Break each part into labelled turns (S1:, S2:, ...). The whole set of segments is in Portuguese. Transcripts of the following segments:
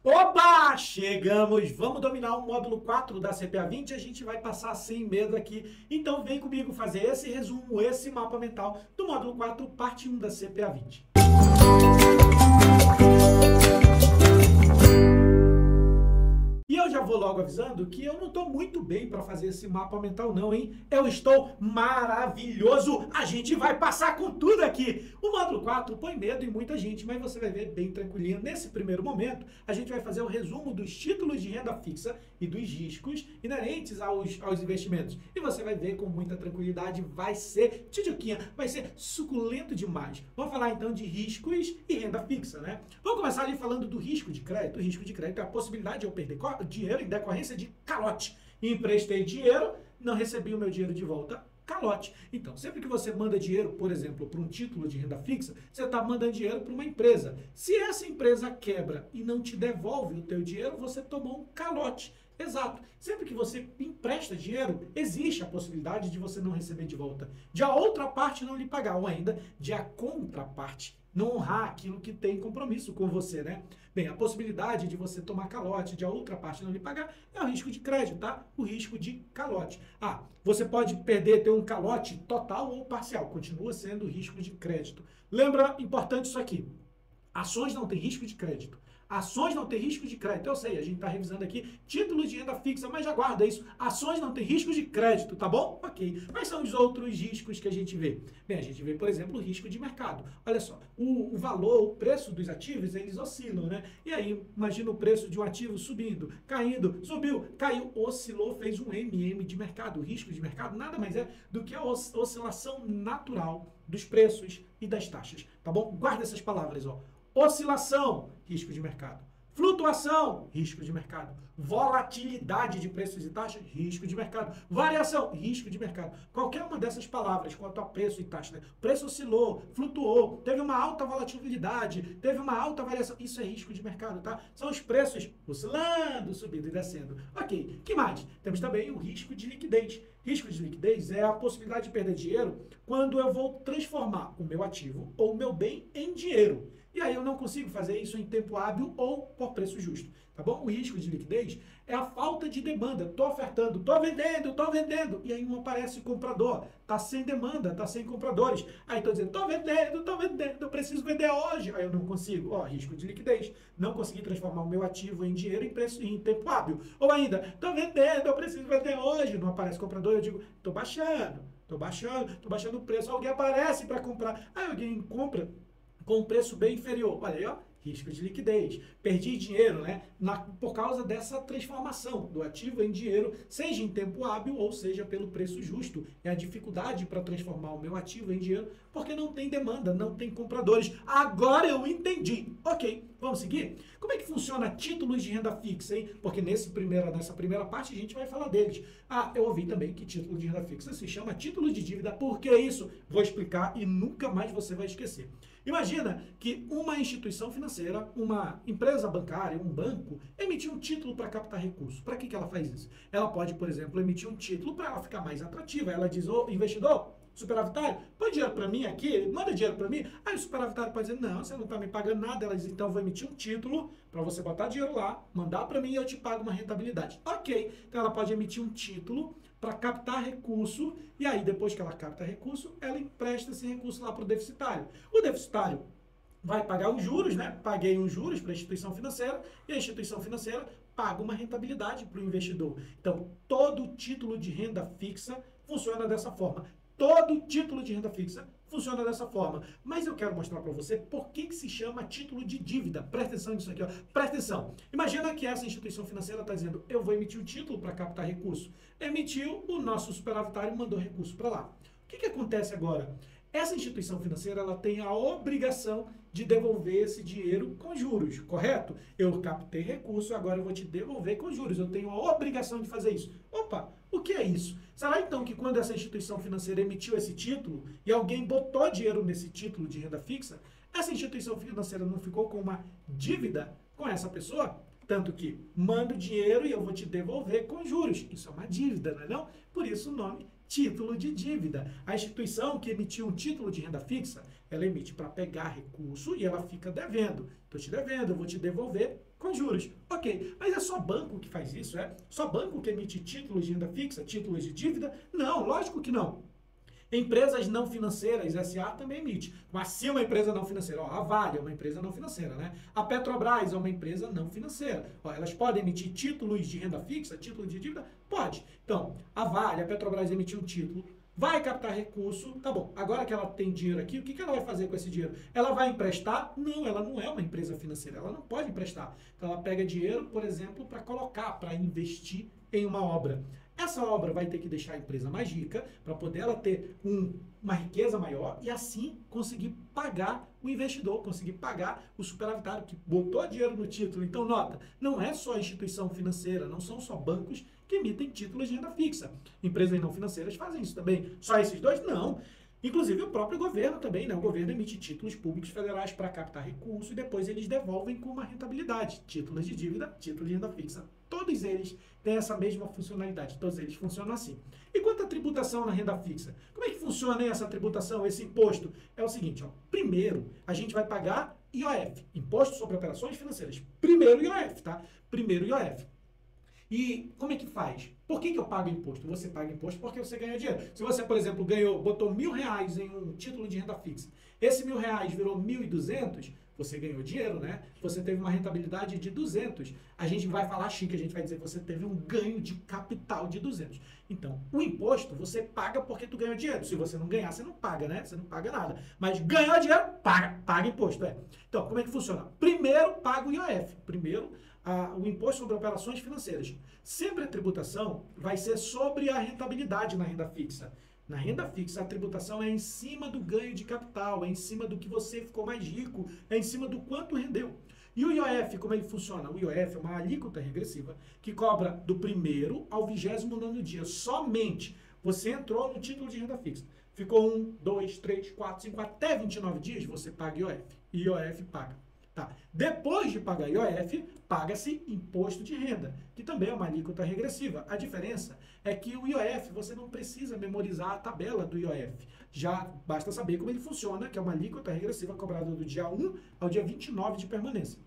S1: Opa! Chegamos! Vamos dominar o módulo 4 da CPA 20 e a gente vai passar sem medo aqui. Então vem comigo fazer esse resumo, esse mapa mental do módulo 4, parte 1 da CPA 20. E eu já vou logo avisando que eu não estou muito bem para fazer esse mapa mental não, hein? Eu estou maravilhoso! A gente vai passar com tudo aqui! O módulo 4 põe medo em muita gente, mas você vai ver bem tranquilinho. Nesse primeiro momento, a gente vai fazer o resumo dos títulos de renda fixa e dos riscos inerentes aos investimentos. E você vai ver com muita tranquilidade, vai ser tchutchuquinha, vai ser suculento demais. Vamos falar então de riscos e renda fixa, né? Vamos começar ali falando do risco de crédito. O risco de crédito é a possibilidade de eu perder dinheiro em decorrência de calote. Emprestei dinheiro, não recebi o meu dinheiro de volta, calote. Então, sempre que você manda dinheiro, por exemplo, para um título de renda fixa, você está mandando dinheiro para uma empresa. Se essa empresa quebra e não te devolve o teu dinheiro, você tomou um calote. Exato. Sempre que você empresta dinheiro, existe a possibilidade de você não receber de volta, de a outra parte não lhe pagar, ou ainda de a contraparte não honrar aquilo que tem compromisso com você, né? Bem, a possibilidade de você tomar calote, de a outra parte não lhe pagar, é o risco de crédito, tá? O risco de calote. Ah, você pode ter um calote total ou parcial, continua sendo risco de crédito. Lembra, importante isso aqui, ações não têm risco de crédito. Ações não têm risco de crédito. Eu sei, a gente está revisando aqui títulos de renda fixa, mas já guarda isso. Ações não têm risco de crédito, tá bom? Ok. Quais são os outros riscos que a gente vê? Bem, a gente vê, por exemplo, o risco de mercado. Olha só, o valor, o preço dos ativos, eles oscilam, né? E aí, imagina o preço de um ativo subindo, caindo, subiu, caiu, oscilou, fez um MM de mercado. O risco de mercado nada mais é do que a oscilação natural dos preços e das taxas, tá bom? Guarda essas palavras, ó. Oscilação, risco de mercado. Flutuação, risco de mercado. Volatilidade de preços e taxas, risco de mercado. Variação, risco de mercado. Qualquer uma dessas palavras quanto a preço e taxa, né? Preço oscilou, flutuou, teve uma alta volatilidade, teve uma alta variação, isso é risco de mercado, tá? São os preços oscilando, subindo e descendo. Ok, que mais? Temos também o risco de liquidez. Risco de liquidez é a possibilidade de perder dinheiro quando eu vou transformar o meu ativo ou o meu bem em dinheiro. E aí eu não consigo fazer isso em tempo hábil ou por preço justo, tá bom? O risco de liquidez é a falta de demanda. Estou ofertando, estou vendendo, e aí não aparece comprador. Está sem demanda, está sem compradores. Aí estou dizendo, estou vendendo, eu preciso vender hoje. Aí eu não consigo. Ó, risco de liquidez. Não consegui transformar o meu ativo em dinheiro em tempo hábil. Ou ainda, estou vendendo, eu preciso vender hoje. Não aparece comprador, eu digo, estou baixando o preço. Alguém aparece para comprar. Aí alguém compra com um preço bem inferior. Olha aí, ó, risco de liquidez. Perdi dinheiro, né? Por causa dessa transformação do ativo em dinheiro, seja em tempo hábil ou seja pelo preço justo. É a dificuldade para transformar o meu ativo em dinheiro porque não tem demanda, não tem compradores. Agora eu entendi. Ok, vamos seguir? Como é que funciona títulos de renda fixa, hein? Porque nessa primeira parte a gente vai falar deles. Ah, eu ouvi também que título de renda fixa se chama título de dívida. Por que isso? Vou explicar e nunca mais você vai esquecer. Imagina que uma instituição financeira, uma empresa bancária, um banco, emitir um título para captar recursos. Para que ela faz isso? Ela pode, por exemplo, emitir um título para ela ficar mais atrativa. Ela diz, ô investidor, superavitário, põe dinheiro para mim aqui, manda dinheiro para mim. Aí o superavitário pode dizer, não, você não está me pagando nada. Ela diz, então eu vou emitir um título para você botar dinheiro lá, mandar para mim e eu te pago uma rentabilidade. Ok, então ela pode emitir um título para captar recurso, e aí depois que ela capta recurso, ela empresta esse recurso lá para o deficitário. O deficitário vai pagar os juros, né? Paguei os juros para a instituição financeira, e a instituição financeira paga uma rentabilidade para o investidor. Então, todo título de renda fixa funciona dessa forma. Todo título de renda fixa funciona dessa forma. Mas eu quero mostrar para você por que se chama título de dívida. Presta atenção nisso aqui, ó. Presta atenção. Imagina que essa instituição financeira está dizendo, eu vou emitir um título para captar recurso. Emitiu, o nosso superavitário mandou recurso para lá. O que acontece agora? Essa instituição financeira ela tem a obrigação de devolver esse dinheiro com juros, correto? Eu captei recurso, agora eu vou te devolver com juros. Eu tenho a obrigação de fazer isso. Opa, o que é isso? Será então que quando essa instituição financeira emitiu esse título e alguém botou dinheiro nesse título de renda fixa, essa instituição financeira não ficou com uma dívida com essa pessoa? Tanto que mando dinheiro e eu vou te devolver com juros. Isso é uma dívida, não é não? Por isso o nome título de dívida. A instituição que emitiu um título de renda fixa, ela emite para pegar recurso e ela fica devendo. Estou te devendo, eu vou te devolver com juros. Ok, mas é só banco que faz isso, é? Só banco que emite títulos de renda fixa, títulos de dívida? Não, lógico que não. Empresas não financeiras, SA também emite. Mas se uma empresa não financeira, ó, a Vale é uma empresa não financeira, né? A Petrobras é uma empresa não financeira. Ó, elas podem emitir títulos de renda fixa, títulos de dívida? Pode. Então, a Vale, a Petrobras emitiu um título, vai captar recurso, tá bom. Agora que ela tem dinheiro aqui, o que ela vai fazer com esse dinheiro? Ela vai emprestar? Não, ela não é uma empresa financeira, ela não pode emprestar. Então, ela pega dinheiro, por exemplo, para colocar, para investir em uma obra. Essa obra vai ter que deixar a empresa mais rica para poder ela ter uma riqueza maior e assim conseguir pagar o investidor, conseguir pagar o superavitário que botou dinheiro no título. Então, nota, não é só instituição financeira, não são só bancos que emitem títulos de renda fixa. Empresas não financeiras fazem isso também. Só esses dois? Não. Inclusive o próprio governo também, né? O governo emite títulos públicos federais para captar recursos e depois eles devolvem com uma rentabilidade. Títulos de dívida, títulos de renda fixa. Todos eles têm essa mesma funcionalidade, todos eles funcionam assim. E quanto à tributação na renda fixa? Como é que funciona essa tributação, esse imposto? É o seguinte, ó, primeiro a gente vai pagar IOF, Imposto sobre Operações Financeiras. Primeiro IOF, tá? Primeiro IOF. E como é que faz? Por que eu pago imposto? Você paga imposto porque você ganha dinheiro. Se você, por exemplo, botou R$1.000 em um título de renda fixa, esse R$1.000 virou 1.200, você ganhou dinheiro, né? Você teve uma rentabilidade de 200. A gente vai falar chique, a gente vai dizer que você teve um ganho de capital de 200. Então, o imposto você paga porque tu ganhou dinheiro. Se você não ganhar, você não paga, né? Você não paga nada. Mas ganhou dinheiro, paga imposto, é. Então, como é que funciona? Primeiro, paga o IOF. Primeiro, o Imposto sobre Operações Financeiras. Sempre a tributação vai ser sobre a rentabilidade na renda fixa. Na renda fixa, a tributação é em cima do ganho de capital, é em cima do que você ficou mais rico, é em cima do quanto rendeu. E o IOF, como ele funciona? O IOF é uma alíquota regressiva que cobra do primeiro ao 29º dia. Somente você entrou no título de renda fixa. Ficou 1, 2, 3, 4, 5, até 29 dias, você paga IOF. IOF paga. Tá. Depois de pagar IOF, paga-se imposto de renda, que também é uma alíquota regressiva. A diferença é que o IOF, você não precisa memorizar a tabela do IOF. Já basta saber como ele funciona, que é uma alíquota regressiva cobrada do dia 1 ao dia 29 de permanência.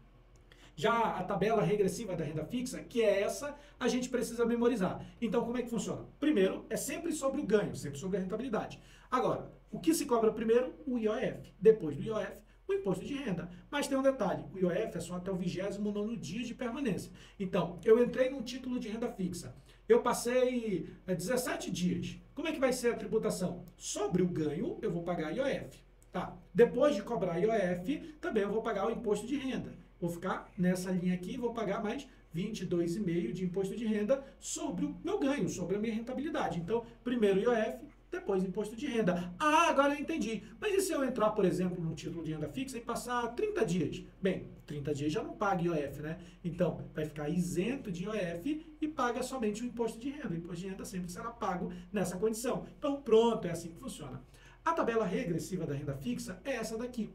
S1: Já a tabela regressiva da renda fixa, que é essa, a gente precisa memorizar. Então, como é que funciona? Primeiro, é sempre sobre o ganho, sempre sobre a rentabilidade. Agora, o que se cobra primeiro? O IOF. Depois do IOF, o imposto de renda. Mas tem um detalhe, o IOF é só até o 29º dia de permanência. Então, eu entrei num título de renda fixa, eu passei 17 dias. Como é que vai ser a tributação? Sobre o ganho, eu vou pagar IOF. Tá. Depois de cobrar IOF, também eu vou pagar o imposto de renda. Vou ficar nessa linha aqui e vou pagar mais 22,5% de imposto de renda sobre o meu ganho, sobre a minha rentabilidade. Então, primeiro IOF, depois imposto de renda. Ah, agora eu entendi. Mas e se eu entrar, por exemplo, num título de renda fixa e passar 30 dias? Bem, 30 dias já não paga IOF, né? Então, vai ficar isento de IOF e paga somente o imposto de renda. O imposto de renda sempre será pago nessa condição. Então, pronto, é assim que funciona. A tabela regressiva da renda fixa é essa daqui.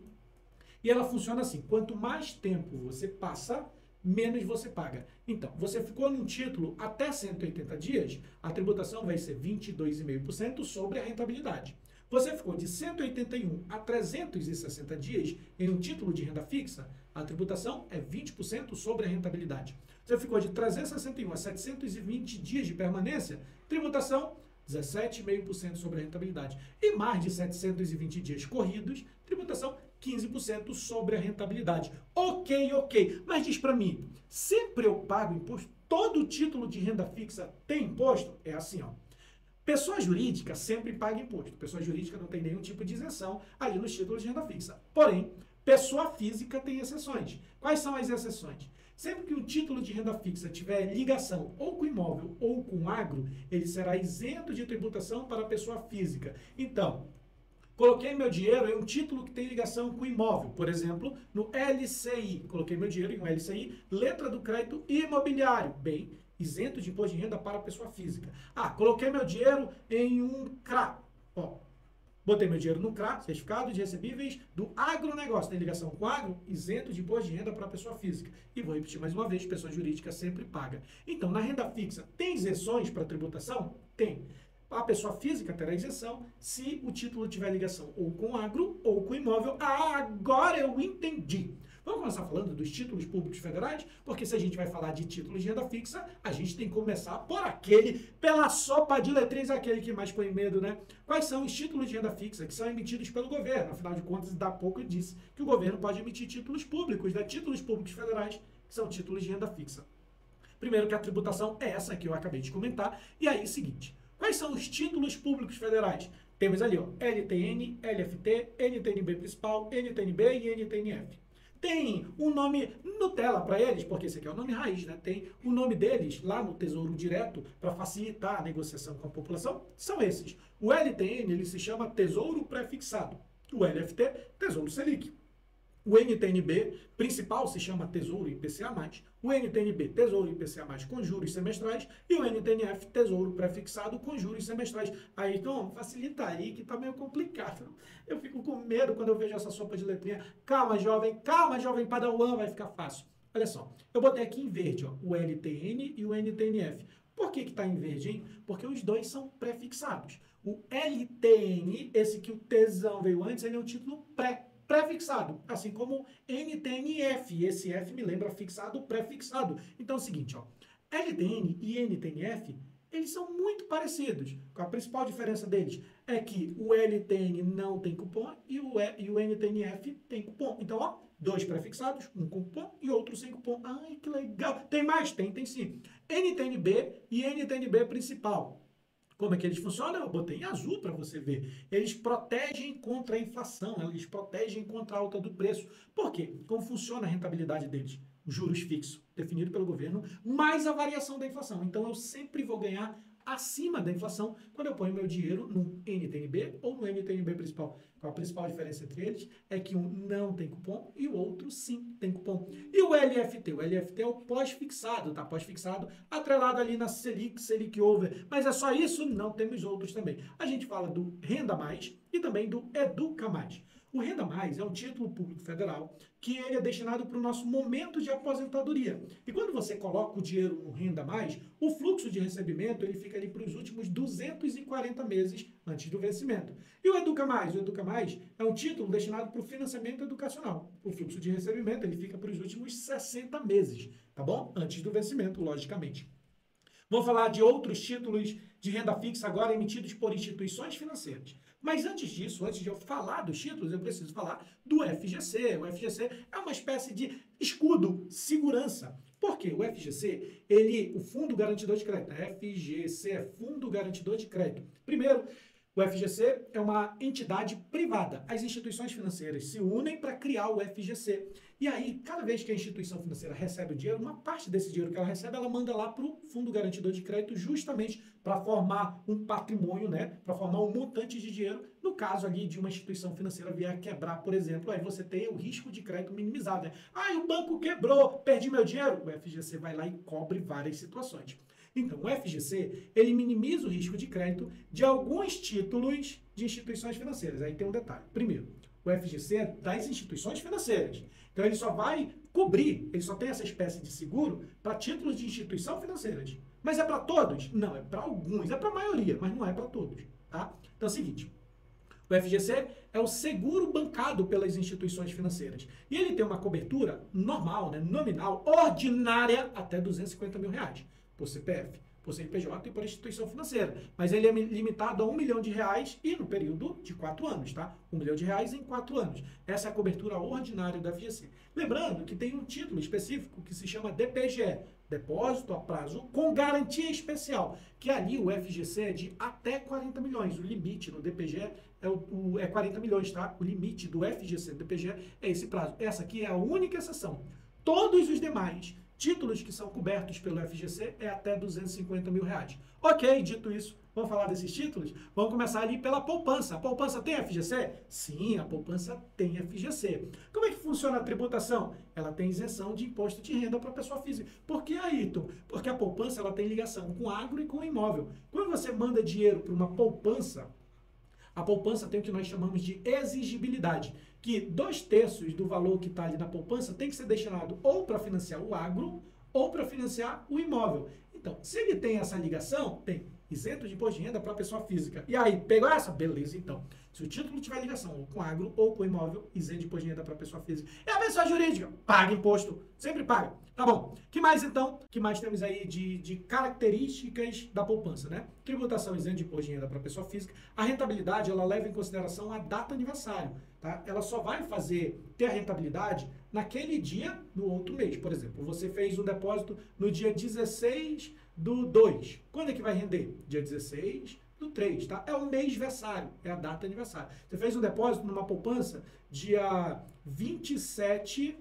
S1: E ela funciona assim, quanto mais tempo você passa, menos você paga. Então, você ficou num título até 180 dias, a tributação vai ser 22,5% sobre a rentabilidade. Você ficou de 181 a 360 dias em um título de renda fixa, a tributação é 20% sobre a rentabilidade. Você ficou de 361 a 720 dias de permanência, tributação 17,5% sobre a rentabilidade. E mais de 720 dias corridos, tributação 15% sobre a rentabilidade. Ok. Mas diz para mim, sempre eu pago imposto? Todo título de renda fixa tem imposto? É assim, ó. Pessoa jurídica sempre paga imposto. Pessoa jurídica não tem nenhum tipo de isenção ali nos títulos de renda fixa. Porém, pessoa física tem exceções. Quais são as exceções? Sempre que o título de renda fixa tiver ligação ou com imóvel ou com agro, ele será isento de tributação para a pessoa física. Então, coloquei meu dinheiro em um título que tem ligação com imóvel, por exemplo, no LCI. Coloquei meu dinheiro em um LCI, letra do crédito imobiliário. Bem, isento de imposto de renda para a pessoa física. Ah, coloquei meu dinheiro em um CRA. Ó, botei meu dinheiro no CRA, certificado de recebíveis do agronegócio. Tem ligação com agro, isento de imposto de renda para a pessoa física. E vou repetir mais uma vez, pessoa jurídica sempre paga. Então, na renda fixa, tem isenções para tributação? Tem. A pessoa física terá isenção se o título tiver ligação ou com agro ou com imóvel. Ah, agora eu entendi. Vamos começar falando dos títulos públicos federais, porque se a gente vai falar de títulos de renda fixa, a gente tem que começar por pela sopa de letrinhas, aquele que mais põe medo, né? Quais são os títulos de renda fixa que são emitidos pelo governo? Afinal de contas, dá pouco eu disse que o governo pode emitir títulos públicos, né? Títulos públicos federais, que são títulos de renda fixa. Primeiro que a tributação é essa que eu acabei de comentar, e aí, seguinte, quais são os títulos públicos federais? Temos ali, ó, LTN, LFT, NTNB principal, NTNB e NTNF. Tem um nome Nutella para eles, porque esse aqui é o nome raiz, né? Tem o nome deles lá no Tesouro Direto para facilitar a negociação com a população. São esses. O LTN, ele se chama Tesouro Prefixado. O LFT, Tesouro Selic. O NTNB principal se chama Tesouro IPCA+, o NTNB Tesouro IPCA+, com juros semestrais, e o NTNF Tesouro Prefixado com juros semestrais. Aí, então, facilita aí que tá meio complicado. Eu fico com medo quando eu vejo essa sopa de letrinha. Calma, jovem padawan, vai ficar fácil. Olha só, eu botei aqui em verde, ó, o LTN e o NTNF. Por que está em verde, hein? Porque os dois são prefixados. O LTN, esse que o tesão veio antes, ele é um título prefixado, assim como NTNF. Esse F me lembra fixado, prefixado. Então é o seguinte, ó, LTN e NTNF, eles são muito parecidos. A principal diferença deles é que o LTN não tem cupom e o NTNF tem cupom. Então, ó, dois prefixados, um com cupom e outro sem cupom. Ai, que legal. Tem mais? Tem sim. NTNB e NTNB principal. Como é que eles funcionam? Eu botei em azul para você ver. Eles protegem contra a inflação, eles protegem contra a alta do preço. Por quê? Como funciona a rentabilidade deles? Juros fixos, definido pelo governo, mais a variação da inflação. Então, eu sempre vou ganhar acima da inflação quando eu ponho meu dinheiro no NTNB ou no NTNB principal. Qual a principal diferença entre eles? É que um não tem cupom e o outro sim tem cupom. E o LFT? O LFT é o pós-fixado, tá? Pós-fixado, atrelado ali na Selic Over. Mas é só isso? Não, temos outros também. A gente fala do Renda Mais e também do Educa Mais. O Renda Mais é um título público federal que ele é destinado para o nosso momento de aposentadoria. E quando você coloca o dinheiro no Renda Mais, o fluxo de recebimento ele fica ali para os últimos 240 meses antes do vencimento. E o Educa Mais? O Educa Mais é um título destinado para o financiamento educacional. O fluxo de recebimento ele fica para os últimos 60 meses, tá bom? Antes do vencimento, logicamente. Vamos falar de outros títulos de renda fixa agora emitidos por instituições financeiras. Mas antes disso, antes de eu falar dos títulos, eu preciso falar do FGC. O FGC é uma espécie de escudo, segurança. Por quê? O FGC, o Fundo Garantidor de Crédito, FGC é Fundo Garantidor de Crédito. Primeiro, o FGC é uma entidade privada. As instituições financeiras se unem para criar o FGC. E aí, cada vez que a instituição financeira recebe o dinheiro, uma parte desse dinheiro que ela recebe, ela manda lá para o Fundo Garantidor de Crédito justamente para formar um patrimônio, né? Para formar um montante de dinheiro. No caso ali de uma instituição financeira vier a quebrar, por exemplo, aí você tem o risco de crédito minimizado, né? Ah, o banco quebrou, perdi meu dinheiro. O FGC vai lá e cobre várias situações. Então, o FGC, ele minimiza o risco de crédito de alguns títulos de instituições financeiras. Aí tem um detalhe. Primeiro, o FGC é das instituições financeiras. Então, ele só vai cobrir, ele só tem essa espécie de seguro para títulos de instituição financeiras. Mas é para todos? Não, é para alguns, é para a maioria, mas não é para todos, tá? Então, é o seguinte, o FGC é o seguro bancado pelas instituições financeiras. E ele tem uma cobertura normal, né, nominal, ordinária, até R$250 mil por CPF, por CNPJ e por instituição financeira. Mas ele é limitado a R$1 milhão e no período de 4 anos, tá? R$1 milhão em 4 anos. Essa é a cobertura ordinária do FGC. Lembrando que tem um título específico que se chama DPGE, Depósito a Prazo com Garantia Especial, que ali o FGC é de até 40 milhões. O limite no DPGE é 40 milhões, tá? O limite do FGC do DPGE é esse prazo. Essa aqui é a única exceção. Todos os demais títulos que são cobertos pelo FGC é até R$250 mil. Ok, dito isso, vamos falar desses títulos? Vamos começar ali pela poupança. A poupança tem FGC? Sim, a poupança tem FGC. Como é que funciona a tributação? Ela tem isenção de imposto de renda para a pessoa física. Por que, Ayrton? Porque a poupança ela tem ligação com agro e com imóvel. Quando você manda dinheiro para uma poupança, a poupança tem o que nós chamamos de exigibilidade, que 2/3 do valor que está ali na poupança tem que ser destinado ou para financiar o agro ou para financiar o imóvel. Então, se ele tem essa ligação, tem isento de imposto de renda para pessoa física. E aí, pegou essa? Beleza, então. Se o título tiver ligação ou com agro ou com imóvel, isento de imposto de renda para pessoa física. E a pessoa jurídica? Paga imposto. Sempre paga. Tá bom. Que mais, então? Que mais temos aí de características da poupança, né? Tributação isento de imposto de renda para pessoa física. A rentabilidade, ela leva em consideração a data aniversário, tá? Ela só vai ter a rentabilidade naquele dia do outro mês. Por exemplo, você fez um depósito no dia 16 do 2. Quando é que vai render? Dia 16 do 3, tá? É o mêsversário, é a data aniversário. Você fez um depósito numa poupança dia 27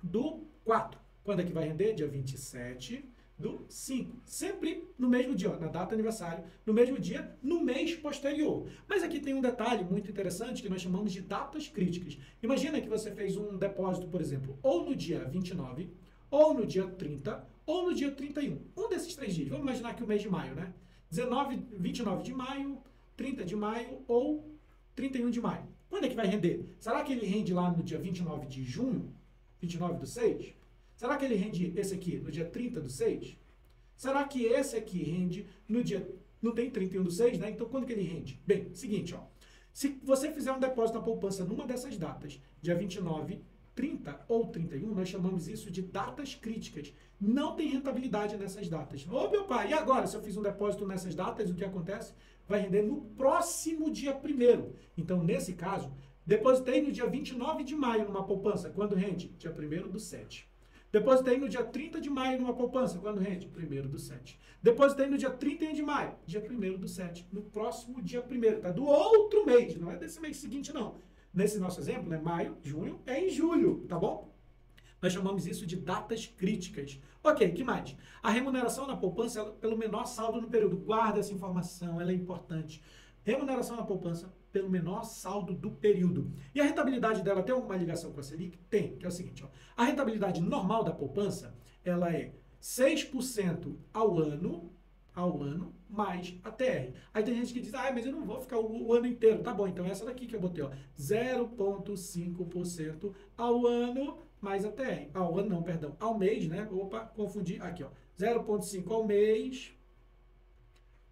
S1: do 4. Quando é que vai render? Dia 27 do 5. Sempre no mesmo dia, ó, na data aniversário, no mesmo dia, no mês posterior. Mas aqui tem um detalhe muito interessante que nós chamamos de datas críticas. Imagina que você fez um depósito, por exemplo, ou no dia 29, ou no dia 30, ou no dia 31. Um desses 3 dias. Vamos imaginar que o mês de maio, né? 29 de maio, 30 de maio ou 31 de maio. Quando é que vai render? Será que ele rende lá no dia 29 de junho? 29 do 6? Será que ele rende esse aqui no dia 30 do 6? Será que esse aqui rende no dia... Não tem 31 do 6, né? Então, quando que ele rende? Bem, seguinte, ó. Se você fizer um depósito na poupança numa dessas datas, dia 29, 30 ou 31, nós chamamos isso de datas críticas. Não tem rentabilidade nessas datas. Ô, meu pai, e agora? Se eu fiz um depósito nessas datas, o que acontece? Vai render no próximo dia 1º. Então, nesse caso, depositei no dia 29 de maio numa poupança. Quando rende? Dia 1º do 7. Depositei no dia 30 de maio numa poupança. Quando rende? 1º do 7. Depositei no dia 31 de maio. Dia 1º do 7. No próximo dia 1º, tá? Do outro mês. Não é desse mês seguinte, não. Nesse nosso exemplo, né? Maio, junho, é em julho, tá bom? Nós chamamos isso de datas críticas. Ok, que mais? A remuneração na poupança é pelo menor saldo no período. Guarda essa informação, ela é importante. Remuneração na poupança pelo menor saldo do período. E a rentabilidade dela tem alguma ligação com a Selic? Tem, que é o seguinte, ó. A rentabilidade normal da poupança, ela é 6% ao ano, mais a TR. Aí tem gente que diz, mas eu não vou ficar o ano inteiro. Tá bom, então essa daqui que eu botei, ó, 0,5% ao ano, mais a TR. Ao ano não, perdão, ao mês, né? Opa, confundi. Aqui, ó, 0,5 ao mês,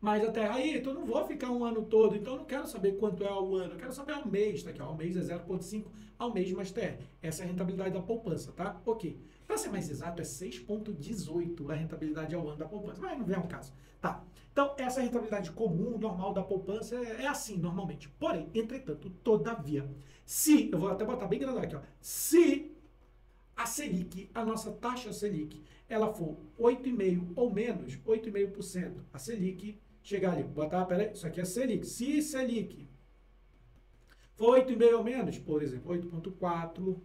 S1: mais a TR. Aí, então eu não vou ficar um ano todo, então eu não quero saber quanto é ao ano, eu quero saber ao mês, tá aqui, ó, ao mês é 0,5 ao mês mais TR. Essa é a rentabilidade da poupança, tá? Ok. Para ser mais exato, é 6,18 a rentabilidade ao ano da poupança, mas não vem ao caso. Tá. Então, essa rentabilidade comum, normal da poupança é assim, normalmente. Porém, entretanto, todavia, se, eu vou até botar bem grandão aqui, ó, se a Selic, a nossa taxa Selic, ela for 8,5% ou menos, 8,5%, a Selic chegar ali, botar, peraí, isso aqui é Selic. Se Selic for 8,5% ou menos, por exemplo, 8,4%,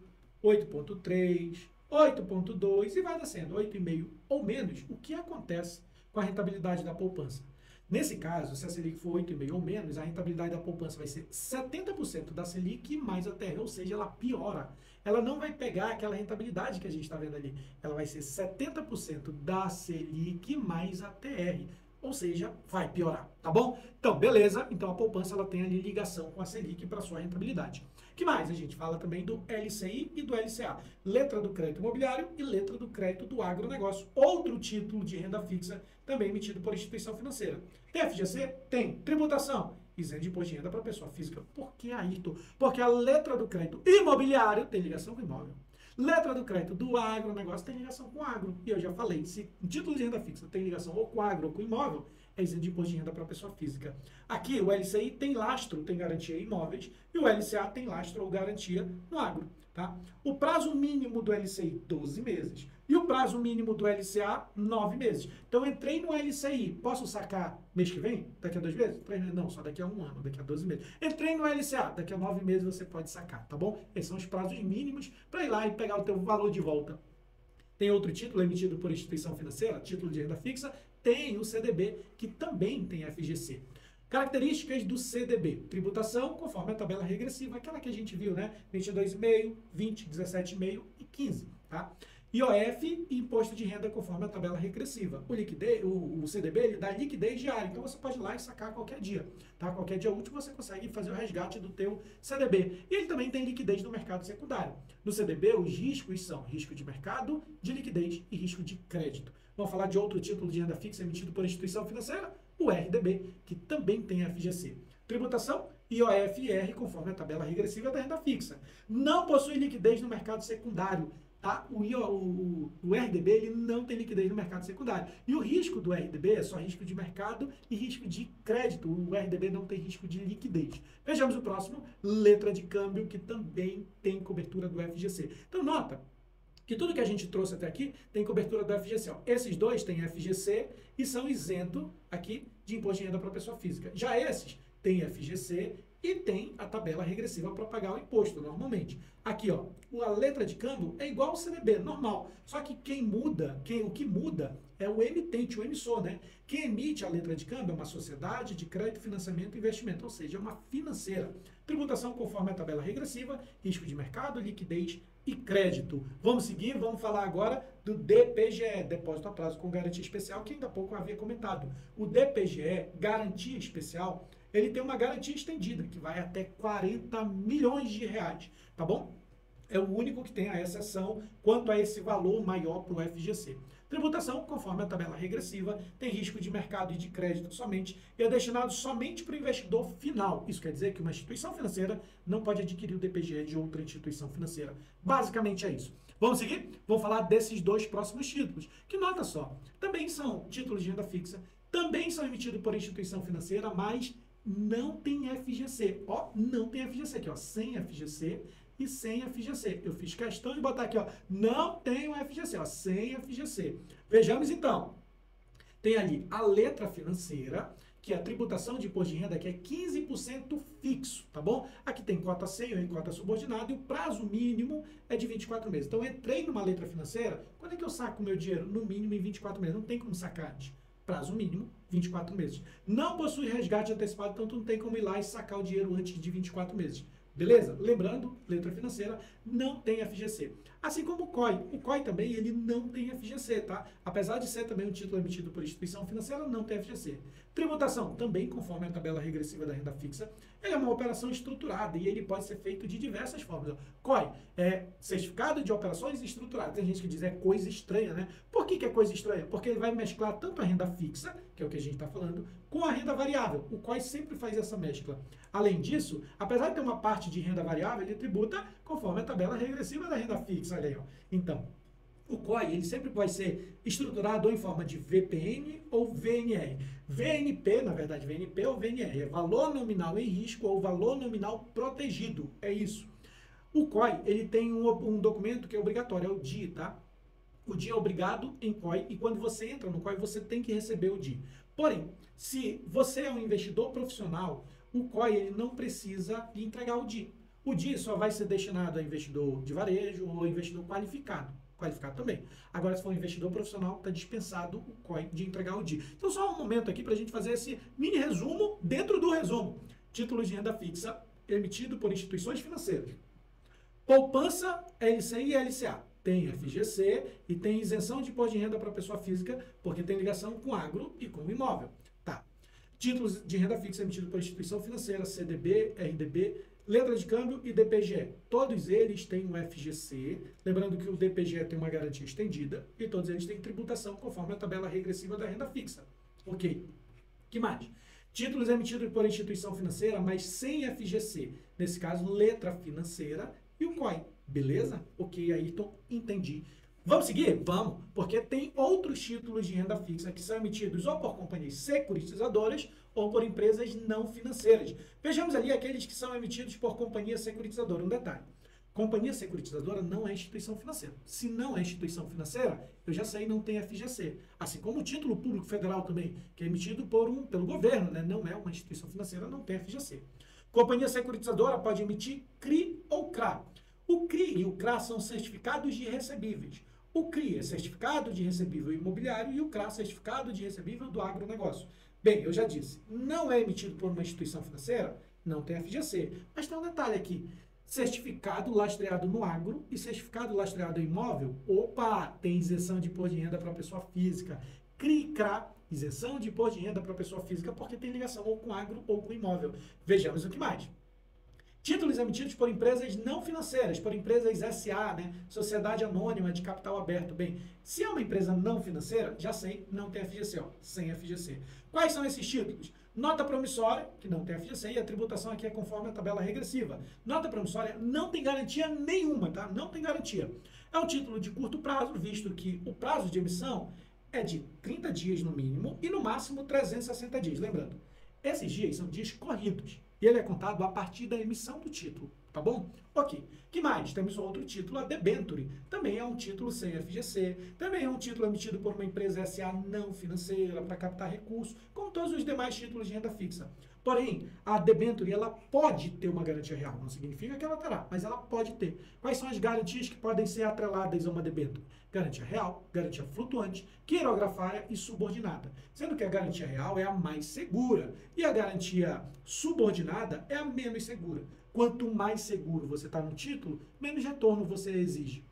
S1: 8,3%, 8,2% e vai descendo, 8,5% ou menos, o que acontece com a rentabilidade da poupança? Nesse caso, se a Selic for 8,5% ou menos, a rentabilidade da poupança vai ser 70% da Selic mais a TR, ou seja, ela piora. Ela não vai pegar aquela rentabilidade que a gente está vendo ali. Ela vai ser 70% da Selic mais a TR, ou seja, vai piorar, tá bom? Então, beleza. Então, a poupança ela tem ali ligação com a Selic para sua rentabilidade. O que mais? A gente fala também do LCI e do LCA. Letra do crédito imobiliário e letra do crédito do agronegócio. Outro título de renda fixa também emitido por instituição financeira. Tem FGC? Tem. Tributação? Isento de imposto de renda para pessoa física. Por que, Ayrton? Porque a letra do crédito imobiliário tem ligação com imóvel. Letra do crédito do agronegócio tem ligação com agro. E eu já falei, se o título de renda fixa tem ligação ou com agro ou com imóvel, é isento de imposto de renda para pessoa física. Aqui, o LCI tem lastro, tem garantia em imóveis, e o LCA tem lastro ou garantia no agro. Tá? O prazo mínimo do LCI, 12 meses. E o prazo mínimo do LCA, 9 meses. Então, eu entrei no LCI, posso sacar mês que vem? Daqui a 2 meses? 3 meses? Não, só daqui a 1 ano, daqui a 12 meses. Entrei no LCA, daqui a 9 meses você pode sacar, tá bom? Esses são os prazos mínimos para ir lá e pegar o teu valor de volta. Tem outro título emitido por instituição financeira, título de renda fixa, tem o CDB, que também tem FGC. Características do CDB. Tributação, conforme a tabela regressiva, aquela que a gente viu, né? 22,5, 20, 17,5 e 15, tá? IOF e imposto de renda conforme a tabela regressiva. O CDB ele dá liquidez diária, então você pode ir lá e sacar qualquer dia. Tá? Qualquer dia útil você consegue fazer o resgate do teu CDB. E ele também tem liquidez no mercado secundário. No CDB, os riscos são risco de mercado, de liquidez e risco de crédito. Vamos falar de outro título de renda fixa emitido por instituição financeira, o RDB, que também tem FGC. Tributação, IOF e IR, conforme a tabela regressiva da renda fixa. Não possui liquidez no mercado secundário. Tá? O RDB ele não tem liquidez no mercado secundário. E o risco do RDB é só risco de mercado e risco de crédito. O RDB não tem risco de liquidez. Vejamos o próximo, letra de câmbio, que também tem cobertura do FGC. Então, nota que tudo que a gente trouxe até aqui tem cobertura do FGC. Ó. Esses dois têm FGC e são isentos aqui de imposto de renda para pessoa física. Já esses têm FGC e tem a tabela regressiva para pagar o imposto, normalmente. Aqui, ó, a letra de câmbio é igual ao CDB, normal. Só que o que muda é o emitente, o emissor, né? Quem emite a letra de câmbio é uma sociedade de crédito, financiamento e investimento, ou seja, é uma financeira. Tributação conforme a tabela regressiva, risco de mercado, liquidez e crédito. Vamos seguir, vamos falar agora do DPGE, Depósito a Prazo com Garantia Especial, que ainda há pouco eu havia comentado. O DPGE, Garantia Especial, ele tem uma garantia estendida, que vai até 40 milhões de reais, tá bom? É o único que tem a exceção quanto a esse valor maior para o FGC. Tributação, conforme a tabela regressiva, tem risco de mercado e de crédito somente e é destinado somente para o investidor final. Isso quer dizer que uma instituição financeira não pode adquirir o DPGE de outra instituição financeira. Basicamente é isso. Vamos seguir? Vou falar desses dois próximos títulos, que nota só, também são títulos de renda fixa, também são emitidos por instituição financeira, mas não tem FGC. Ó, não tem FGC aqui, ó, sem FGC e sem FGC. Eu fiz questão de botar aqui, ó, não tem o FGC, ó, sem FGC. Vejamos então. Tem ali a letra financeira, que é a tributação de imposto de renda, que é 15% fixo, tá bom? Aqui tem cota sênior e cota subordinada e o prazo mínimo é de 24 meses. Então, eu entrei numa letra financeira, quando é que eu saco o meu dinheiro? No mínimo em 24 meses. Não tem como sacar antes. Prazo mínimo, 24 meses. Não possui resgate antecipado, então tu não tem como ir lá e sacar o dinheiro antes de 24 meses. Beleza? Lembrando, letra financeira não tem FGC. Assim como o COI. O COI também ele não tem FGC, tá? Apesar de ser também um título emitido por instituição financeira, não tem FGC. Tributação, também conforme a tabela regressiva da renda fixa, ele é uma operação estruturada e ele pode ser feito de diversas formas. COI é certificado de operações estruturadas. Tem gente que diz é coisa estranha, né? Por que é coisa estranha? Porque ele vai mesclar tanto a renda fixa, que é o que a gente está falando, com a renda variável. O COI sempre faz essa mescla. Além disso, apesar de ter uma parte de renda variável, ele tributa conforme a tabela regressiva da renda fixa. Olha aí, ó. Então, o COI ele sempre vai ser estruturado ou em forma de VPN ou VNR. VNP, na verdade, VNP ou VNR, é valor nominal em risco ou valor nominal protegido. É isso. O COI ele tem um documento que é obrigatório, é o DI, tá? O DI é obrigado em COI e quando você entra no COI, você tem que receber o DI. Porém, se você é um investidor profissional, o COI ele não precisa entregar o DI. O DI só vai ser destinado a investidor de varejo ou investidor qualificado. Qualificado também. Agora, se for um investidor profissional, está dispensado o COI de entregar o DI. Então, só um momento aqui para a gente fazer esse mini resumo dentro do resumo. Títulos de renda fixa emitido por instituições financeiras. Poupança, LCI e LCA. Tem FGC e tem isenção de imposto de renda para pessoa física, porque tem ligação com agro e com imóvel. Tá. Títulos de renda fixa emitidos por instituição financeira, CDB, RDB, letra de câmbio e DPGE. Todos eles têm um FGC, lembrando que o DPGE tem uma garantia estendida e todos eles têm tributação conforme a tabela regressiva da renda fixa. Ok. Que mais? Títulos emitidos por instituição financeira, mas sem FGC. Nesse caso, letra financeira e o COI. Beleza? Ok, Ayrton, entendi. Vamos seguir? Vamos, porque tem outros títulos de renda fixa que são emitidos ou por companhias securitizadoras ou por empresas não financeiras. Vejamos ali aqueles que são emitidos por companhia securitizadora. Um detalhe, companhia securitizadora não é instituição financeira. Se não é instituição financeira, eu já sei, não tem FGC. Assim como o título público federal também, que é emitido pelo governo, né? Não é uma instituição financeira, não tem FGC. Companhia securitizadora pode emitir CRI ou CRA. O CRI e o CRA são certificados de recebíveis. O CRI é certificado de recebível imobiliário e o CRA certificado de recebível do agronegócio. Bem, eu já disse, não é emitido por uma instituição financeira, não tem FGC. Mas tem um detalhe aqui. Certificado lastreado no agro e certificado lastreado em imóvel, opa, tem isenção de imposto de renda para pessoa física. CRI-CRA, isenção de imposto de renda para pessoa física porque tem ligação ou com agro ou com imóvel. Vejamos o que mais. Títulos emitidos por empresas não financeiras, por empresas SA, né? Sociedade Anônima de Capital Aberto. Bem, se é uma empresa não financeira, já sei, não tem FGC, ó, sem FGC. Quais são esses títulos? Nota promissória, que não tem FGC, e a tributação aqui é conforme a tabela regressiva. Nota promissória não tem garantia nenhuma, tá? Não tem garantia. É um título de curto prazo, visto que o prazo de emissão é de 30 dias no mínimo e no máximo 360 dias. Lembrando, esses dias são dias corridos. E ele é contado a partir da emissão do título, tá bom? Ok. Que mais? Temos outro título, a debenture. Também é um título sem FGC, também é um título emitido por uma empresa SA não financeira para captar recursos, como todos os demais títulos de renda fixa. Porém, a debenture, ela pode ter uma garantia real, não significa que ela terá, mas ela pode ter. Quais são as garantias que podem ser atreladas a uma debenture? Garantia real, garantia flutuante, quirografária e subordinada. Sendo que a garantia real é a mais segura e a garantia subordinada é a menos segura. Quanto mais seguro você está no título, menos retorno você exige.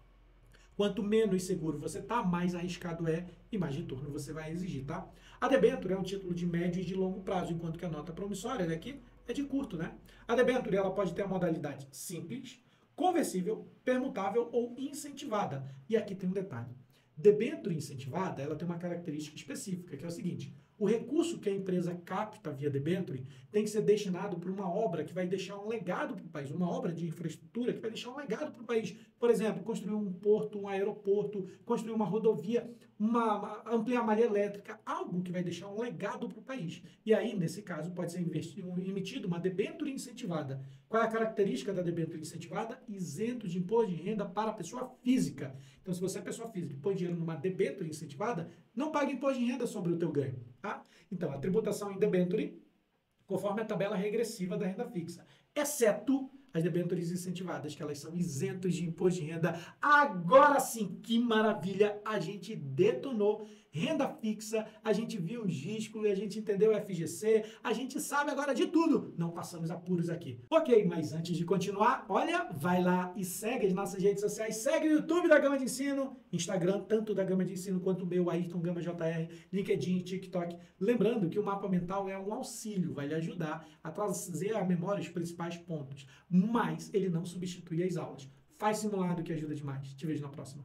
S1: Quanto menos seguro você está, mais arriscado é e mais retorno você vai exigir, tá? A debênture é um título de médio e de longo prazo, enquanto que a nota promissória daqui é de curto, né? A debênture, ela pode ter a modalidade simples, conversível, permutável ou incentivada. E aqui tem um detalhe. Debênture incentivada, ela tem uma característica específica, que é o seguinte: o recurso que a empresa capta via debênture tem que ser destinado para uma obra que vai deixar um legado para o país, uma obra de infraestrutura que vai deixar um legado para o país. Por exemplo, construir um porto, um aeroporto, construir uma rodovia, ampliar a malha elétrica, algo que vai deixar um legado para o país. E aí, nesse caso, pode ser emitida uma debênture incentivada. Qual é a característica da debênture incentivada? Isento de imposto de renda para a pessoa física. Então, se você é pessoa física e põe dinheiro numa debênture incentivada, não paga imposto de renda sobre o teu ganho, tá? Então, a tributação em debênture, conforme a tabela regressiva da renda fixa, exceto as debêntures incentivadas, que elas são isentas de imposto de renda. Agora sim, que maravilha! A gente detonou renda fixa, a gente viu os riscos, a gente entendeu o FGC, a gente sabe agora de tudo. Não passamos apuros aqui. Ok, mas antes de continuar, olha, vai lá e segue as nossas redes sociais, segue o YouTube da Gama de Ensino, Instagram, tanto da Gama de Ensino quanto o meu, Ayrton Gama JR, LinkedIn, TikTok. Lembrando que o mapa mental é um auxílio, vai lhe ajudar a trazer à memória os principais pontos, mas ele não substitui as aulas. Faz simulado que ajuda demais. Te vejo na próxima.